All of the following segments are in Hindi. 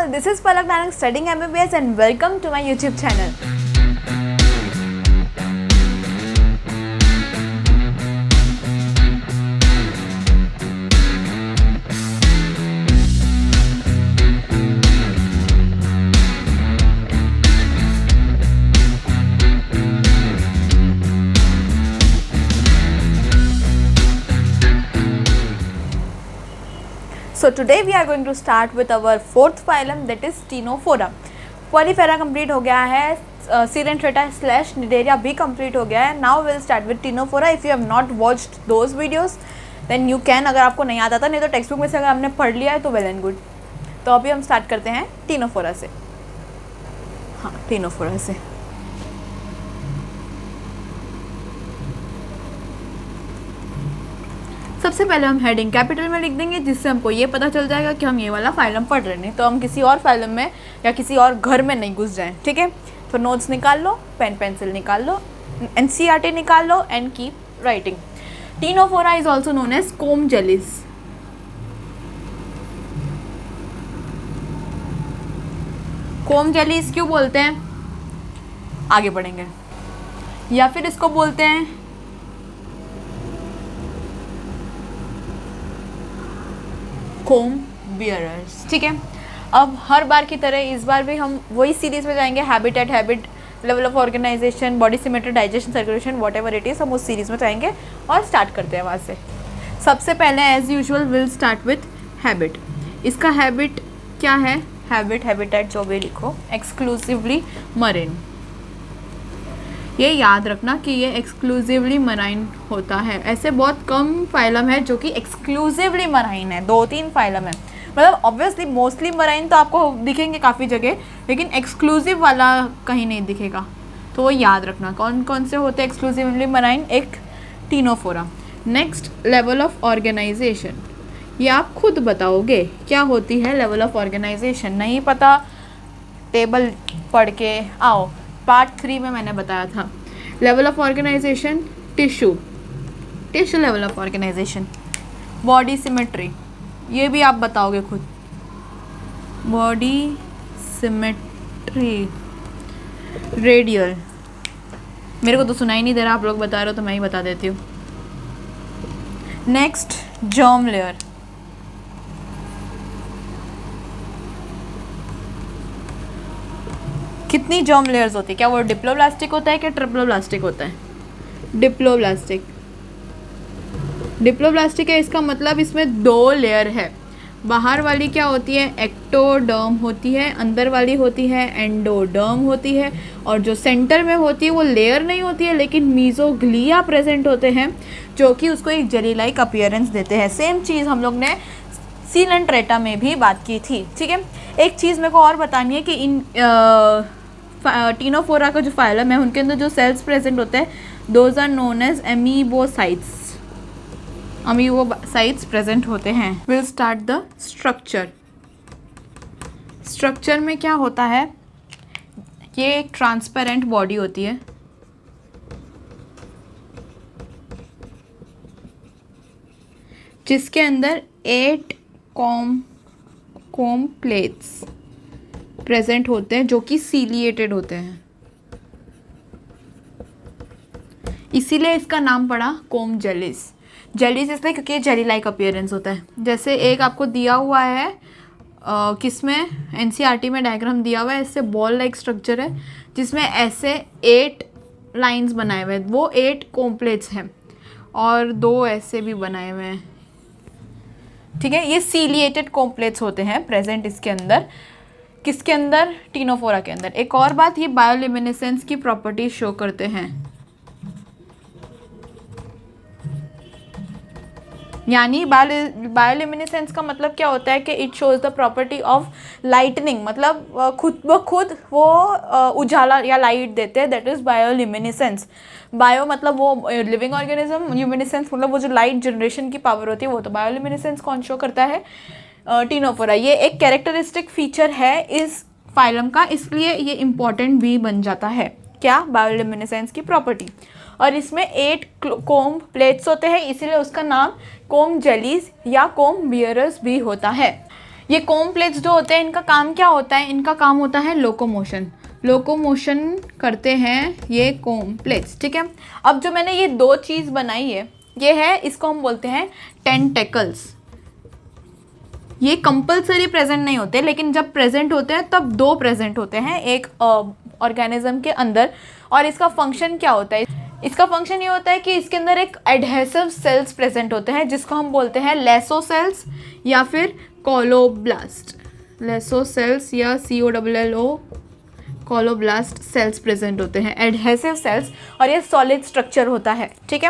all, this is Palak Nanak studying MBBS and welcome to my YouTube channel. So today we are going to start with our fourth phylum, that is Ctenophora. Polyphera complete हो गया है, Coelenterata / Cnidaria भी complete हो गया है. Now we'll start with Ctenophora. If you have not watched those videos, then you can. अगर आपको नहीं आता था, नहीं तो टेक्स्ट बुक में से अगर आपने पढ़ लिया है तो वेल एंड गुड. तो अभी हम स्टार्ट करते हैं Ctenophora से. हाँ, Ctenophora से. सबसे पहले हम हेडिंग कैपिटल में लिख देंगे, जिससे हमको ये पता चल जाएगा कि हम ये वाला फाइलम पढ़ रहे हैं, तो हम किसी और फाइलम में या किसी और घर में नहीं घुस जाएं. ठीक है, तो नोट्स निकाल लो, पेन पेंसिल निकाल लो, एनसीईआरटी निकाल लो and keep writing. Ctenophora is also known as comb jellies. Comb jellies क्यों बोलते हैं आगे बढ़ेंगे. या फिर इसको बोलते हैं कोम बियरर्स. ठीक है, अब हर बार की तरह इस बार भी हम वही सीरीज में जाएंगे. Habitat, habit, level of organization, body symmetry, digestion, circulation, whatever it is, हम उस सीरीज में जाएंगे और स्टार्ट करते हैं वहाँ से. सबसे पहले as usual will start with habit. इसका हैबिट क्या है? हैबिट, हैबिटेट जो भी लिखो, एक्सक्लूसिवली मरीन. ये याद रखना कि ये एक्सक्लूसिवली मराइन होता है. ऐसे बहुत कम फाइलम है जो कि एक्सक्लूसिवली मराइन है. 2-3 फाइलम है, मतलब ऑब्वियसली मोस्टली मराइन तो आपको दिखेंगे काफ़ी जगह, लेकिन एक्सक्लूसिव वाला कहीं नहीं दिखेगा. तो वो याद रखना कौन कौन से होते हैं एक्सक्लूसिवली मराइन. एक Ctenophora. Next, level of organization. ये आप खुद बताओगे क्या होती है लेवल ऑफ ऑर्गेनाइजेशन. नहीं पता, टेबल पढ़ के आओ. पार्ट 3 में मैंने बताया था. Level of organization, tissue, tissue level of organization. Body symmetry, ये भी आप बताओगे खुद. बॉडी सिमेट्री, रेडियल, मेरे को तो सुनाई नहीं दे रहा, आप लोग बता रहे हो तो मैं ही बता देती हूँ. Next, germ layer. कितनी जर्म लेयर्स होती है? क्या वो डिप्लोब्लास्टिक होता है कि ट्रिप्लोब्लास्टिक होता है? डिप्लोब्लास्टिक. डिप्लोब्लास्टिक है, इसका मतलब इसमें 2 लेयर है. बाहर वाली क्या होती है? एक्टोडर्म होती है. अंदर वाली होती है एंडोडर्म होती है. और जो सेंटर में होती है वो लेयर नहीं होती है, लेकिन मीजोग्लिया प्रेजेंट होते हैं जो कि उसको एक जेली लाइक अपीयरेंस देते हैं. सेम चीज़ हम लोग ने सीलेंट्रेटा में भी बात की थी. ठीक है, एक चीज़ मेरे को और बतानी है कि इन टीनोफोरा का जो फाइलम है उनके अंदर जो सेल्स प्रेजेंट होते हैं, those are known as amoebocytes. Amoebocytes present होते हैं. Will start the structure. Structure में क्या होता है? ये एक ट्रांसपेरेंट बॉडी होती है जिसके अंदर 8 कोम प्लेट्स प्रेजेंट होते हैं जो कि सीलिएटेड होते हैं. इसीलिए इसका नाम पड़ा कोम जेलीज. जेलीज इसलिए क्योंकि जेली लाइक अपीयरेंस होता है. जैसे एक आपको दिया हुआ है, किसमें, एनसीईआरटी में डायग्राम दिया हुआ है. इससे बॉल लाइक स्ट्रक्चर है जिसमें ऐसे 8 लाइंस बनाए हुए हैं. वो 8 कोम प्लेट्स हैं और 2 ऐसे भी बनाए हुए हैं. ठीक है, ये सीलिएटेड कोम प्लेट्स होते हैं प्रेजेंट इसके अंदर. किसके अंदर? टीनोफोरा के अंदर. एक और बात, ये बायोल्यूमिनेसेंस की प्रॉपर्टी शो करते हैं. यानी बायोल्यूमिनेसेंस का मतलब क्या होता है कि it shows the property of lightning. मतलब खुद ब खुद वो उजाला या लाइट देते हैं. That is bioluminescence. बायो मतलब वो लिविंग ऑर्गेनिज्म, ल्यूमिनेसेंस मतलब वो जो लाइट जनरेशन की पावर होती है वो. तो बायोल्यूमिनेसेंस कौन शो करता है? टीनोफोरा. ये एक कैरेक्टरिस्टिक फीचर है इस फाइलम का, इसलिए ये इम्पॉर्टेंट भी बन जाता है. क्या? बायोल्यूमिनेसेंस की प्रॉपर्टी. और इसमें 8 कोम प्लेट्स होते हैं, इसीलिए उसका नाम कोम जेलीज या कोम बियरर्स भी होता है. ये कोम प्लेट्स जो होते हैं इनका काम क्या होता है, इनका काम होता है लोकोमोशन, लोकोमोशन करते हैं ये कोम प्लेट्स, ठीक है। अब जो मैंने ये दो चीज़ बनाई है ये है, इसको हम बोलते हैं टेंटेकल्स। ये कंपलसरी प्रेजेंट नहीं होते, लेकिन जब प्रेजेंट होते हैं तब दो प्रेजेंट होते हैं एक ऑर्गेनिज्म के अंदर। और इसका फंक्शन क्या होता है, इसका फंक्शन ये होता है कि इसके अंदर एक एडहेसिव सेल्स प्रेजेंट होते हैं जिसको हम बोलते हैं लेसो सेल्स या फिर कोलोब्लास्ट, लेसो सेल्स या COLLO कोलोब्लास्ट सेल्स प्रेजेंट होते हैं, एडहेसिव सेल्स, और ये सॉलिड स्ट्रक्चर होता है, ठीक है।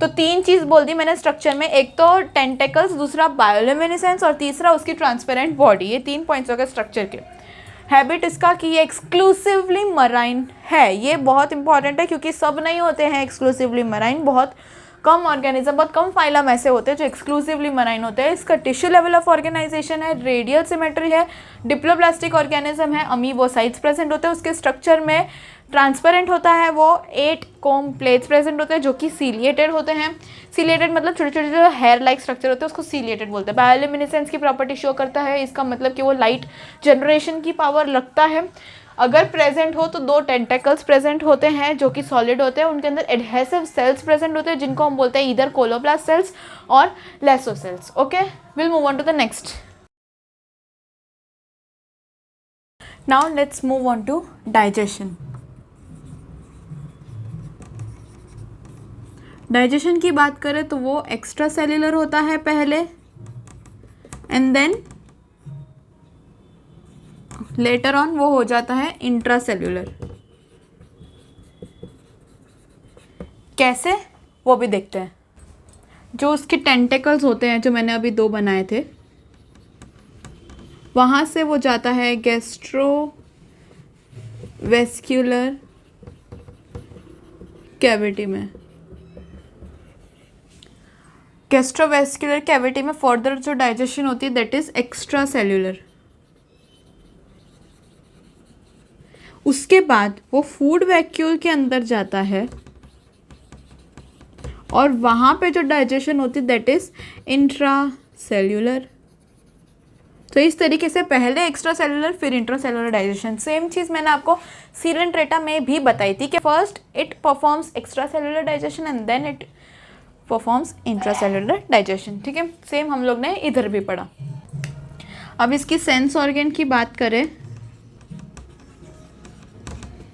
तो तीन चीज़ बोल दी मैंने स्ट्रक्चर में, एक तो टेंटेकल्स, दूसरा बायोल्यूमिनेसेंस और तीसरा उसकी ट्रांसपेरेंट बॉडी। ये 3 पॉइंट्स हो गए स्ट्रक्चर के। हैबिट इसका कि ये एक्सक्लूसिवली मराइन है, ये बहुत इंपॉर्टेंट है क्योंकि सब नहीं होते हैं एक्सक्लूसिवली मराइन, बहुत कम ऑर्गेनिज्म, बहुत कम फाइलम ऐसे होते हैं जो एक्सक्लूसिवली मराइन होते हैं। इसका टिश्यू लेवल ऑफ ऑर्गेनाइजेशन है, रेडियल सिमेट्री है, डिप्लोब्लास्टिक ऑर्गेनिज्म है, अमीबोसाइट्स प्रेजेंट होते हैं, उसके स्ट्रक्चर में ट्रांसपेरेंट होता है, वो 8 कोम प्लेट्स प्रेजेंट होते हैं जो कि सीलिएटेड होते हैं। सीलिएटेड मतलब छोटे छोटे जो हेयर लाइक स्ट्रक्चर होते हैं उसको सीलिएटेड बोलते हैं। बायोल्यूमिनेसेंस की प्रॉपर्टी शो करता है, इसका मतलब कि वो लाइट जनरेशन की पावर रखता है। अगर प्रेजेंट हो तो 2 टेंटेकल्स प्रेजेंट होते हैं जो कि सॉलिड होते हैं, उनके अंदर एडहेसिव सेल्स प्रेजेंट होते हैं जिनको हम बोलते हैं इधर कोलोब्लास्ट सेल्स और lasso cells. Okay, will move on to the next. Now let's move on to digestion. Digestion की बात करें तो वो एक्स्ट्रा सेल्यूलर होता है पहले, एंड देन लेटर ऑन वो हो जाता है इंट्रा सेल्यूलर। कैसे वो भी देखते हैं। जो उसके टेंटेकल्स होते हैं जो मैंने अभी 2 बनाए थे, वहाँ से वो जाता है गैस्ट्रोवेस्क्यूलर कैविटी में। गैस्ट्रोवेस्क्यूलर कैविटी में फर्दर जो डाइजेशन होती है दैट इज एक्स्ट्रा सेल्यूलर। उसके बाद वो फूड वैक्यूल के अंदर जाता है और वहाँ पे जो डाइजेशन होती है दैट इज इंट्रा सेल्यूलर। तो इस तरीके से पहले एक्स्ट्रा सेल्यूलर फिर इंट्रा सेल्यूलर डाइजेशन। सेम चीज़ मैंने आपको सीरेंट्रेटा में भी बताई थी कि first it performs extra cellular digestion and then it performs intra cellular digestion, ठीक है। सेम हम लोग ने इधर भी पढ़ा। अब इसकी सेंस ऑर्गन की बात करें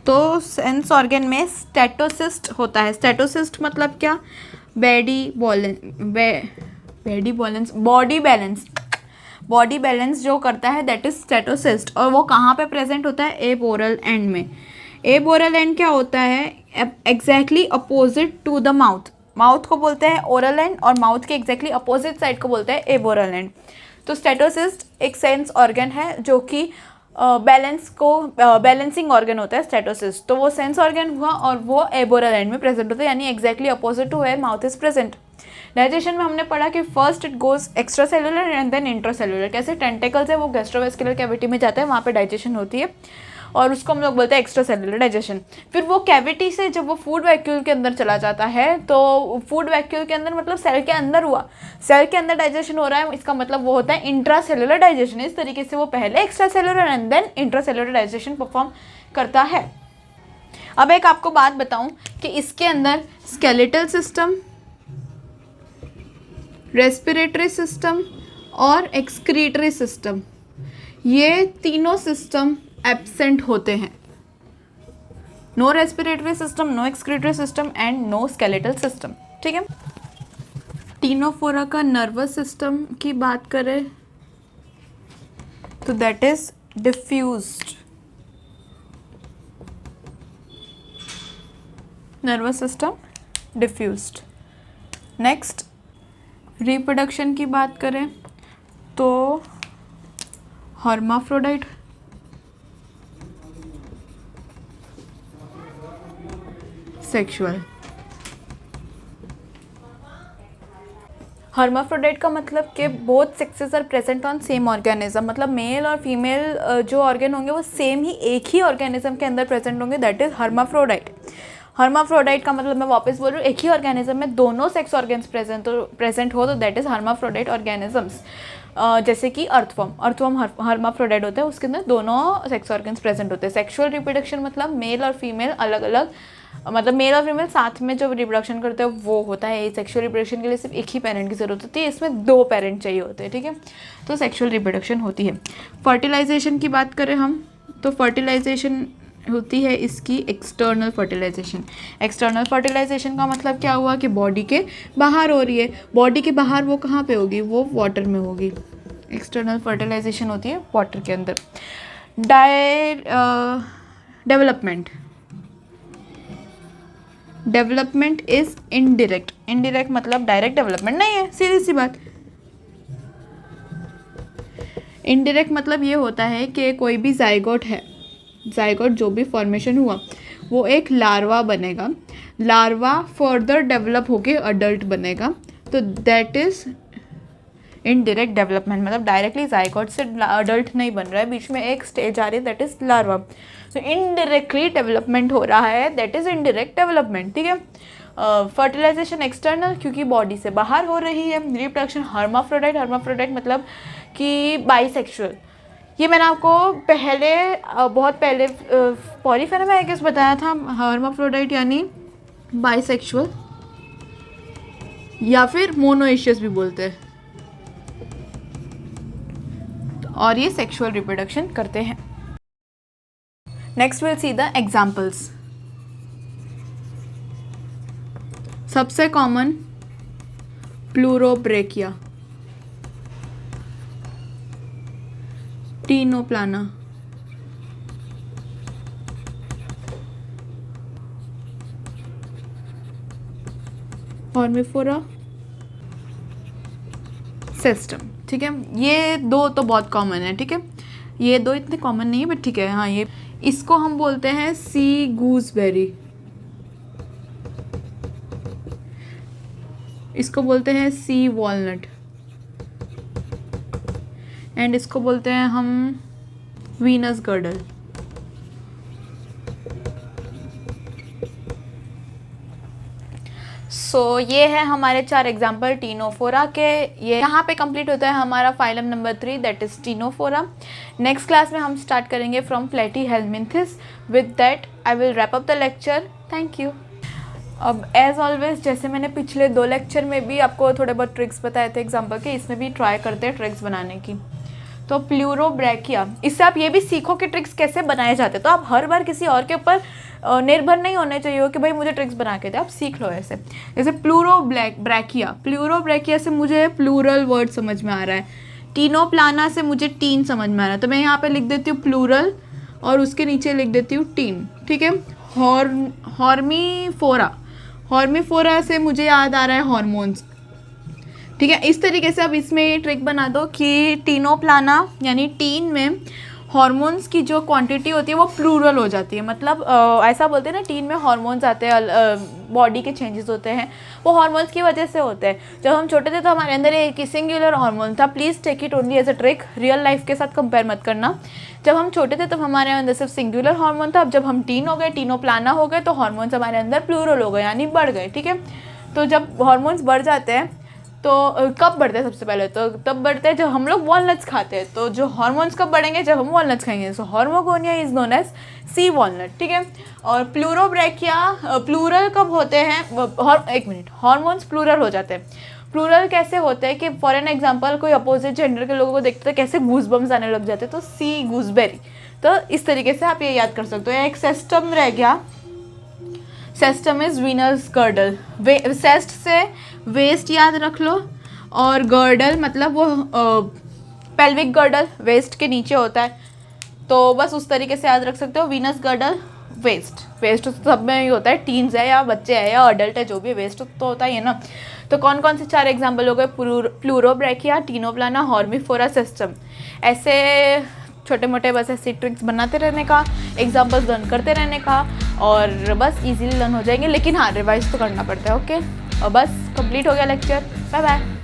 तो सेंस ऑर्गन में स्टेटोसिस्ट होता है। स्टेटोसिस्ट मतलब क्या, बॉडी बैलेंस जो करता है दैट इज स्टेटोसिस्ट। और वो कहाँ पे प्रेजेंट होता है, एबोरल एंड में। एबोरल एंड क्या होता है, exactly opposite to the mouth. Mouth को बोलते हैं ओरल एंड और माउथ के एग्जैक्टली अपोजिट साइड को बोलते हैं एबोरल एंड। तो स्टेटोसिस्ट एक सेंस ऑर्गन है जो कि बैलेंसिंग ऑर्गन होता है स्टेटोसिस्ट। तो वो सेंस ऑर्गन हुआ और वो एबोरल एंड में प्रेजेंट होता है, यानी exactly opposite to where mouth is present. Digestion में हमने पढ़ा कि first it goes extra cellular and then intra cellular. कैसे टेंटेकल्स है वो गैस्ट्रोवेस्कुलर कैविटी में जाता है, वहाँ पे डाइजेशन होती है और उसको हम लोग बोलते हैं एक्स्ट्रा सेल्यूलर डाइजेशन। फिर वो कैविटी से जब वो फूड वैक्यूल के अंदर चला जाता है तो फूड वैक्यूल के अंदर मतलब सेल के अंदर हुआ, सेल के अंदर डाइजेशन हो रहा है, इसका मतलब वो होता है इंट्रा सेल्यूलर डाइजेशन। इस तरीके से वो पहले extra cellular and then intra cellular digestion perform करता है। अब एक आपको बात बताऊं कि इसके अंदर स्केलेटल सिस्टम, रेस्पिरेटरी सिस्टम और एक्सक्रीटरी सिस्टम, ये तीनों सिस्टम एब्सेंट होते हैं। No respiratory system, no excretory system and no skeletal system, ठीक है। टीनोफोरा का नर्वस सिस्टम की बात करें तो that is diffused. Nervous system diffused. Next reproduction की बात करें तो हर्माफ्रोडाइट, सेक्सुअल। हर्माफ्रोडाइट का मतलब कि both sexes are present on same organism, मतलब मेल और फीमेल जो ऑर्गन होंगे वो सेम ही एक ही ऑर्गेनिज्म के अंदर प्रेजेंट होंगे, दैट इज हर्माफ्रोडाइट। हर्माफ्रोडाइट का मतलब मैं वापस बोल रही हूँ, एक ही ऑर्गेनिज्म में दोनों सेक्स ऑर्गन्स प्रेजेंट हो तो दैट इज हर्माफ्रोडाइट ऑर्गेनिजम्स। जैसे कि अर्थवर्म हर्माफ्रोडाइट होता है, उसके अंदर दोनों सेक्स ऑर्गन्स प्रेजेंट होते हैं। सेक्सुअल रिप्रोडक्शन मतलब मेल और फीमेल अलग अलग, मतलब मेल और फीमेल साथ में जो रिप्रोडक्शन करते हैं वो होता है। सेक्सुअल रिप्रोडक्शन के लिए सिर्फ एक ही पेरेंट की जरूरत होती है, इसमें 2 पेरेंट चाहिए होते हैं, ठीक है। तो सेक्सुअल रिप्रोडक्शन होती है। फर्टिलाइजेशन की बात करें हम, तो फर्टिलाइजेशन होती है इसकी एक्सटर्नल फर्टिलाइजेशन। एक्सटर्नल फर्टिलाइजेशन का मतलब क्या हुआ कि बॉडी के बाहर हो रही है। बॉडी के बाहर वो कहाँ पे होगी, वो वाटर में होगी। एक्सटर्नल फर्टिलाइजेशन होती है वाटर के अंदर। Development is indirect. इनडायरेक्ट मतलब डायरेक्ट डेवलपमेंट नहीं है, सीधी सी बात। इनडायरेक्ट मतलब ये होता है कि कोई भी जाइगोट है, जाइगोट जो भी फॉर्मेशन हुआ वो एक लार्वा बनेगा, लार्वा फर्दर डेवलप होके अडल्ट बनेगा, तो दैट इज इनडायरेक्ट डेवलपमेंट। मतलब डायरेक्टली जाइगोट से अडल्ट नहीं बन रहा है, बीच में एक स्टेज आ रही है, दैट इज लार्वा। तो इनडायरेक्टली डेवलपमेंट हो रहा है, दैट इज इनडायरेक्ट डेवलपमेंट, ठीक है। फर्टिलाइजेशन एक्सटर्नल क्योंकि बॉडी से बाहर हो रही है। रिप्रोडक्शन हर्माफ्रोडाइट, हर्माफ्रोडाइट मतलब कि बाइसेक्सुअल। ये मैंने आपको पहले बहुत पहले पॉलीफेरा में आई गेस बताया था, हर्माफ्रोडाइट यानी बाइसेक्सुअल या फिर मोनोइशियस भी बोलते हैं, और ये सेक्सुअल रिप्रोडक्शन करते हैं। Next will see the examples. सबसे कॉमन प्लूरोब्रेकिया, टीनोप्लाना, फॉर्मिफोरा, सेस्टम, ठीक है। ये 2 तो बहुत कॉमन है, ठीक है। ये 2 इतने कॉमन नहीं है बट ठीक है। हाँ, ये इसको हम बोलते हैं सी गूसबेरी, इसको बोलते हैं सी वॉलनट, एंड इसको बोलते हैं हम वीनस गर्डल। सो ये है हमारे 4 एग्जाम्पल टीनोफोरा के। ये यहाँ पे कंप्लीट होता है हमारा phylum number 3 that is Ctenophora. Next class में हम स्टार्ट करेंगे from Platyhelminthes. With that I will wrap up the lecture. Thank you. अब एज ऑलवेज जैसे मैंने पिछले 2 लेक्चर में भी आपको थोड़े बहुत ट्रिक्स बताए थे एग्जाम्पल के, इसमें भी ट्राई करते हैं ट्रिक्स बनाने की। तो प्लूरोब्रैकिया, इससे आप ये भी सीखो कि ट्रिक्स कैसे बनाए जाते हैं। तो आप हर बार किसी और के ऊपर निर्भर नहीं होने चाहिए हो कि भाई मुझे ट्रिक्स बना के दे, आप सीख लो ऐसे। जैसे प्लूरोब्रैकिया, प्लूरोब्रैकिया से मुझे प्लूरल वर्ड समझ में आ रहा है, टीनोप्लाना से मुझे टीन समझ में आ रहा है, तो मैं यहाँ पे लिख देती हूँ प्लूरल और उसके नीचे लिख देती हूँ टीन, ठीक है। हॉर्मीफोरा, हॉर्मीफोरा से मुझे याद आ रहा है हॉर्मोन्स, ठीक है। इस तरीके से अब इसमें ये ट्रिक बना दो कि टीनोप्लाना यानी टीन में हार्मोन्स की जो क्वांटिटी होती है वो प्लूरल हो जाती है। मतलब ऐसा बोलते हैं ना, टीन में हार्मोन्स आते हैं, बॉडी के चेंजेस होते हैं, वो हार्मोन्स की वजह से होते हैं। जब हम छोटे थे तो हमारे अंदर एक सिंगुलर हार्मोन था। Please take it only as a trick, real life के साथ कंपेयर मत करना। जब हम छोटे थे तब हमारे अंदर सिर्फ सिंगुलर हार्मोन था। अब जब हम टीन हो गए, टीनोप्लाना हो गए, तो हार्मोन्स हमारे अंदर प्लूरल हो गए यानी बढ़ गए, ठीक है। तो जब हार्मोन्स बढ़ जाते हैं तो कब बढ़ते हैं, सबसे पहले तो तब बढ़ते हैं जब हम लोग वॉलनट्स खाते हैं। तो जो हार्मोन्स कब बढ़ेंगे, जब हम वॉलनट्स खाएंगे। So harmogonia is known as sea walnut, ठीक है। और प्लूरोब्रैकिया प्लूरल कब होते हैं, एक मिनट, हार्मोन्स प्लूरल हो जाते हैं। प्लूरल कैसे होते हैं कि फॉर एन एग्जाम्पल कोई अपोजिट जेंडर के लोगों को देखते हैं कैसे गूज़बम्स आने लग जाते हैं, तो सी गूसबेरी। तो इस तरीके से आप ये याद कर सकते हो। एक सेस्टम रह गया, सेस्टम इज वीनस गर्डल, सेस्ट से वेस्ट याद रख लो, और गर्डल मतलब वो पेल्विक गर्डल वेस्ट के नीचे होता है, तो बस उस तरीके से याद रख सकते हो। वीनस गर्डल वेस्ट, वेस्ट सब में ही होता है, टीन्स है या बच्चे हैं या अडल्ट है, जो भी वेस्ट तो होता ही है ना। तो कौन कौन से 4 एग्जाम्पल हो गए, प्लूरोब्रैकिया, टीनोप्लाना, हॉर्मीफोरा, सेस्टम। ऐसे छोटे मोटे बस ऐसे ट्रिक्स बनाते रहने का, एग्जाम्पल्स लर्न करते रहने का, और बस इजीली लर्न हो जाएंगे। लेकिन हाँ, रिवाइज तो करना पड़ता है, ओके। और बस कंप्लीट हो गया लेक्चर, बाय बाय।